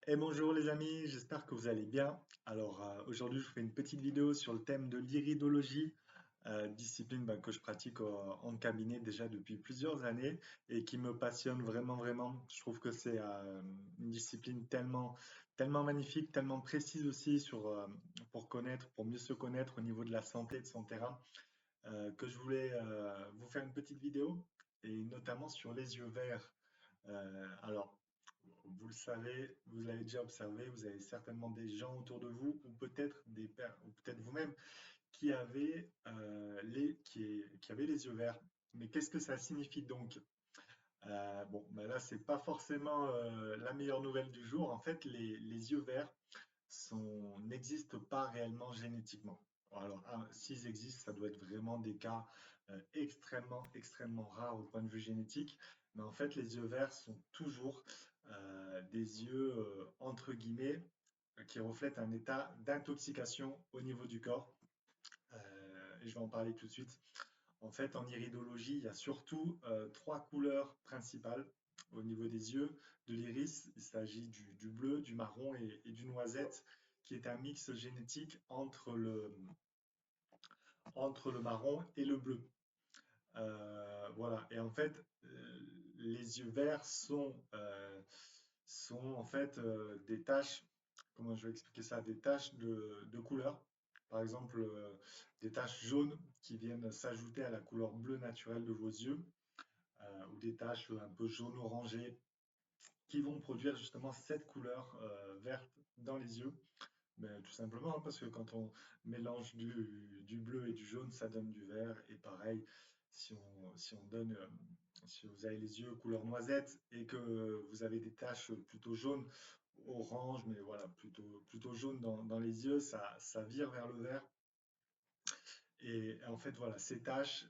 Et bonjour les amis, j'espère que vous allez bien. Alors aujourd'hui je vous fais une petite vidéo sur le thème de l'iridologie, discipline que je pratique en cabinet déjà depuis plusieurs années et qui me passionne vraiment vraiment. Je trouve que c'est une discipline tellement magnifique, tellement précise aussi pour connaître, pour mieux se connaître au niveau de la santé de son terrain, que je voulais vous faire une petite vidéo et notamment sur les yeux verts. Alors, vous le savez, vous l'avez déjà observé, vous avez certainement des gens autour de vous, ou peut-être ou peut-être vous-même, qui avaient les yeux verts. Mais qu'est-ce que ça signifie donc? Bon, ben là, c'est pas forcément la meilleure nouvelle du jour. En fait, les yeux verts n'existent pas réellement génétiquement. Alors, s'ils existent, ça doit être vraiment des cas extrêmement rares au point de vue génétique. Mais en fait, les yeux verts sont toujours des yeux, entre guillemets, qui reflètent un état d'intoxication au niveau du corps. Et je vais en parler tout de suite. En fait, en iridologie, il y a surtout trois couleurs principales au niveau des yeux de l'iris. Il s'agit du bleu, du marron et du noisette, qui est un mix génétique entre le marron et le bleu. Voilà. Et en fait, les yeux verts sont en fait des taches, comment je vais expliquer ça, des taches de couleur. Par exemple, des taches jaunes qui viennent s'ajouter à la couleur bleue naturelle de vos yeux, ou des taches un peu jaune-orangé qui vont produire justement cette couleur verte dans les yeux. Mais tout simplement parce que quand on mélange du bleu et du jaune, ça donne du vert. Et pareil, si on donne, si vous avez les yeux couleur noisette et que vous avez des taches plutôt jaunes, orange, mais voilà, plutôt jaune dans les yeux, ça vire vers le vert. Et en fait, voilà, ces tâches,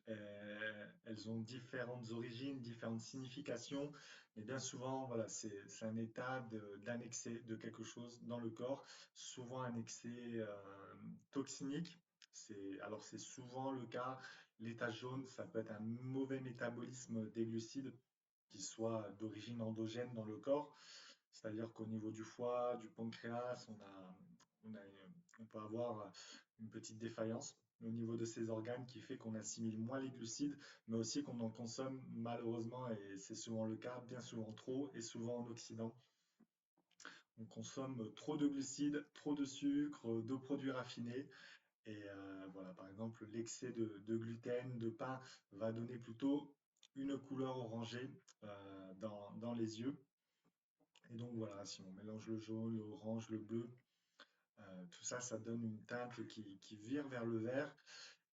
elles ont différentes origines, différentes significations, mais bien souvent, voilà, c'est un état d'un excès de quelque chose dans le corps, souvent un excès toxinique. Alors c'est souvent le cas, l'état jaune, ça peut être un mauvais métabolisme des glucides qui soit d'origine endogène dans le corps, c'est-à-dire qu'au niveau du foie, du pancréas, on peut avoir une petite défaillance au niveau de ces organes qui fait qu'on assimile moins les glucides, mais aussi qu'on en consomme malheureusement, et c'est souvent le cas, bien souvent trop, et souvent en Occident. On consomme trop de glucides, trop de sucre, de produits raffinés, et voilà, par exemple, l'excès de gluten, de pain va donner plutôt une couleur orangée dans les yeux. Et donc voilà, si on mélange le jaune, l'orange, le bleu, tout ça, ça donne une teinte qui vire vers le vert.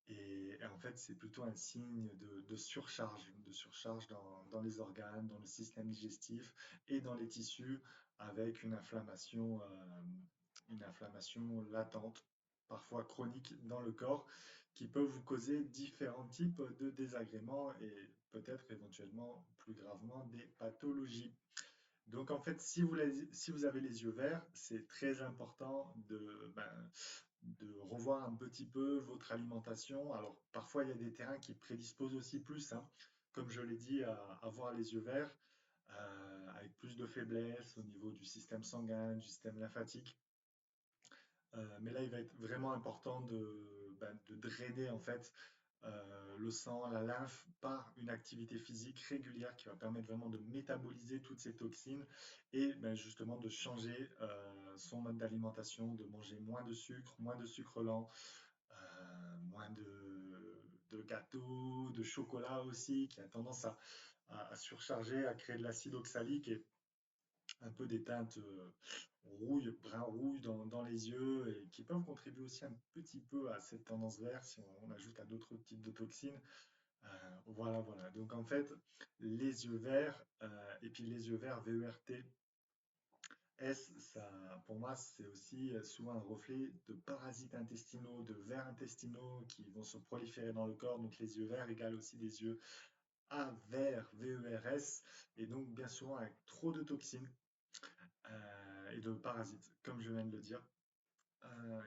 Et en fait, c'est plutôt un signe de surcharge dans les organes, dans le système digestif et dans les tissus, avec une inflammation latente, parfois chronique dans le corps, qui peut vous causer différents types de désagréments et peut-être éventuellement plus gravement des pathologies. Donc en fait, si vous avez les yeux verts, c'est très important de revoir un petit peu votre alimentation. Alors parfois, il y a des terrains qui prédisposent aussi plus, hein, comme je l'ai dit, à avoir les yeux verts, avec plus de faiblesse au niveau du système sanguin, du système lymphatique. Mais là, il va être vraiment important de drainer en fait le sang, la lymphe par une activité physique régulière qui va permettre vraiment de métaboliser toutes ces toxines et justement de changer son mode d'alimentation, de manger moins de sucre lent, moins de gâteaux, de chocolat aussi, qui a tendance à surcharger, à créer de l'acide oxalique et un peu des teintes brun rouge dans les yeux et qui peuvent contribuer aussi un petit peu à cette tendance verte si on ajoute à d'autres types de toxines. Voilà. Donc en fait, les yeux verts et puis les yeux verts VERT, ça, pour moi, c'est aussi souvent un reflet de parasites intestinaux, de vers intestinaux qui vont se proliférer dans le corps. Donc les yeux verts égale aussi des yeux A vert, VERS, et donc bien souvent avec trop de toxines et de parasites, comme je viens de le dire.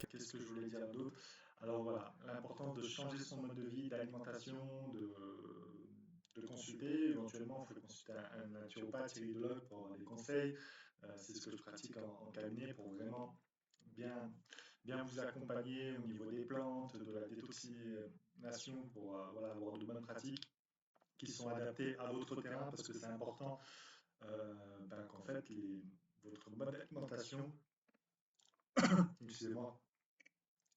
Qu'est-ce que je voulais dire d'autre? Alors voilà, l'importance de changer son mode de vie, d'alimentation, de consulter. Éventuellement, il faut consulter un naturopathe, iridologue pour avoir des conseils. C'est ce que je pratique en cabinet pour vraiment bien, bien vous accompagner au niveau des plantes, de la détoxination pour voilà, avoir de bonnes pratiques qui sont adaptées à votre terrain parce que c'est important qu'en fait votre mode d'alimentation, excusez-moi,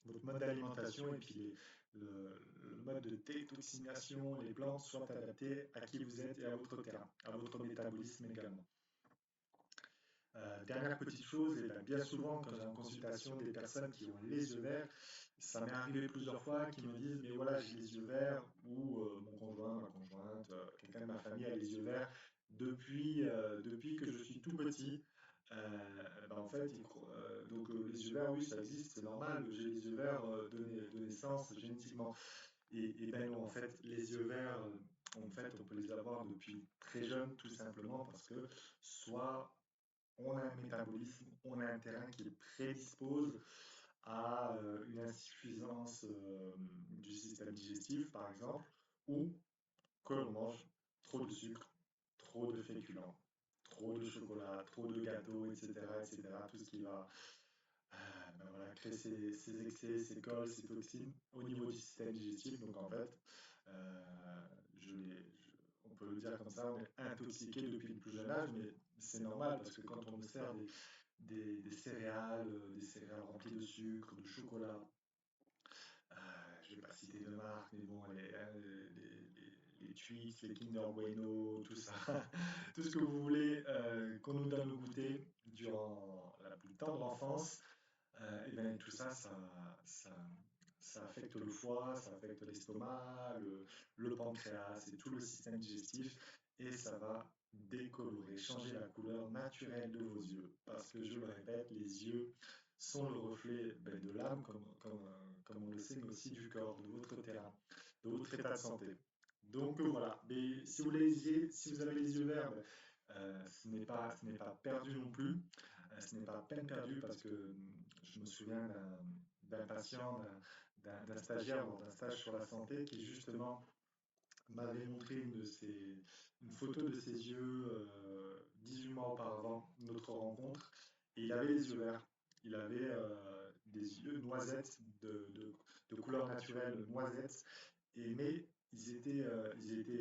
votre mode d'alimentation et puis le mode de détoxination, les plantes soient adaptés à qui vous êtes et à votre terrain, à votre métabolisme également. Dernière petite chose, et bien souvent quand j'ai en consultation des personnes qui ont les yeux verts, ça m'est arrivé plusieurs fois qui me disent mais voilà j'ai les yeux verts ou mon conjoint, ma conjointe, quelqu'un de ma famille a les yeux verts depuis que je suis tout petit. En fait, donc les yeux verts, oui, ça existe, c'est normal. J'ai les yeux verts de naissance génétiquement. Et ben non, en fait, les yeux verts, en fait, on peut les avoir depuis très jeune, tout simplement parce que soit on a un métabolisme, on a un terrain qui prédispose à une insuffisance du système digestif, par exemple, ou que l'on mange trop de sucre, trop de féculents, trop de chocolat, trop de gâteaux, etc., etc., tout ce qui va voilà, créer ces excès, ces cols, ces toxines au niveau du système digestif. Donc en fait, euh, on peut le dire comme ça, on est intoxiqué depuis le plus jeune âge, mais c'est normal parce que quand on nous sert des céréales remplies de sucre, de chocolat, je ne vais pas citer de marque, mais bon, les Twix, les Kinder Bueno, tout ça, tout ce que vous voulez qu'on nous donne au goûter durant la plus tendre enfance, et bien tout ça, ça affecte le foie, ça affecte l'estomac, le pancréas et tout le système digestif, et ça va décolorer, changer la couleur naturelle de vos yeux. Parce que je le répète, les yeux sont le reflet de l'âme, comme on le sait, mais aussi du corps, de votre terrain, de votre état de santé. Donc voilà, mais si vous avez les yeux verts, ce n'est pas perdu non plus. Ce n'est pas peine perdue parce que je me souviens d'un patient, d'un stagiaire dans un stage sur la santé qui justement m'avait montré une photo de ses yeux 18 mois auparavant, notre rencontre, et il avait les yeux verts. Il avait des yeux noisettes de couleur naturelle noisette, mais ils étaient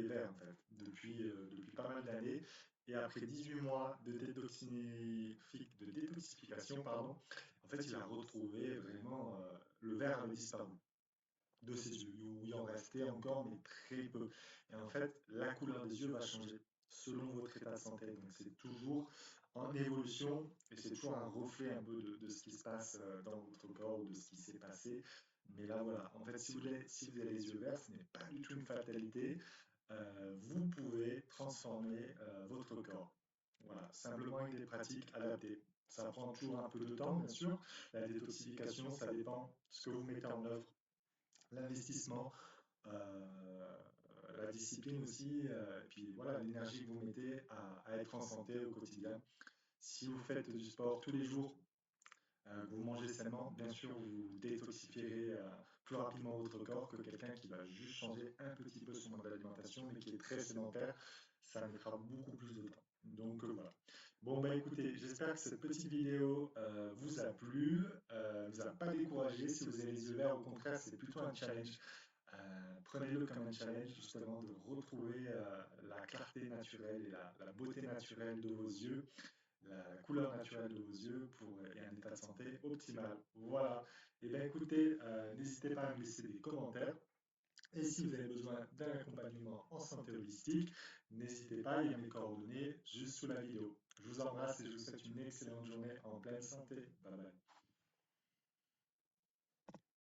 verts en fait, depuis pas mal d'années. Et après 18 mois de détoxification, pardon, en fait, il a retrouvé vraiment le vert avait disparu de ses yeux, où il en restait encore, mais très peu. Et en fait, la couleur des yeux va changer selon votre état de santé. Donc c'est toujours en évolution et c'est toujours un reflet un peu de ce qui se passe dans votre corps ou de ce qui s'est passé. Mais là, voilà, en fait, si vous avez les yeux verts, ce n'est pas du tout une fatalité. Vous pouvez transformer votre corps. Voilà, simplement avec des pratiques adaptées. Ça prend toujours un peu de temps, bien sûr. La détoxification, ça dépend de ce que vous mettez en œuvre, l'investissement, la discipline aussi, et puis voilà, l'énergie que vous mettez à être en santé au quotidien. Si vous faites du sport tous les jours, que vous mangez sainement, bien sûr, vous détoxifierez plus rapidement votre corps que quelqu'un qui va juste changer un petit peu son mode d'alimentation, mais qui est très sédentaire. Ça mettra beaucoup plus de temps. Donc voilà. Bon, bah écoutez, j'espère que cette petite vidéo vous a plu, vous a pas découragé. Si vous avez les yeux verts, au contraire, c'est plutôt un challenge. Prenez-le comme un challenge justement de retrouver la clarté naturelle et la beauté naturelle de vos yeux, la couleur naturelle de vos yeux et un état de santé optimal. Voilà. Et bien écoutez, n'hésitez pas à me laisser des commentaires. Et si vous avez besoin d'un accompagnement en santé holistique, n'hésitez pas, il y a mes coordonnées juste sous la vidéo. Je vous embrasse et je vous souhaite une excellente journée en pleine santé. Bye bye.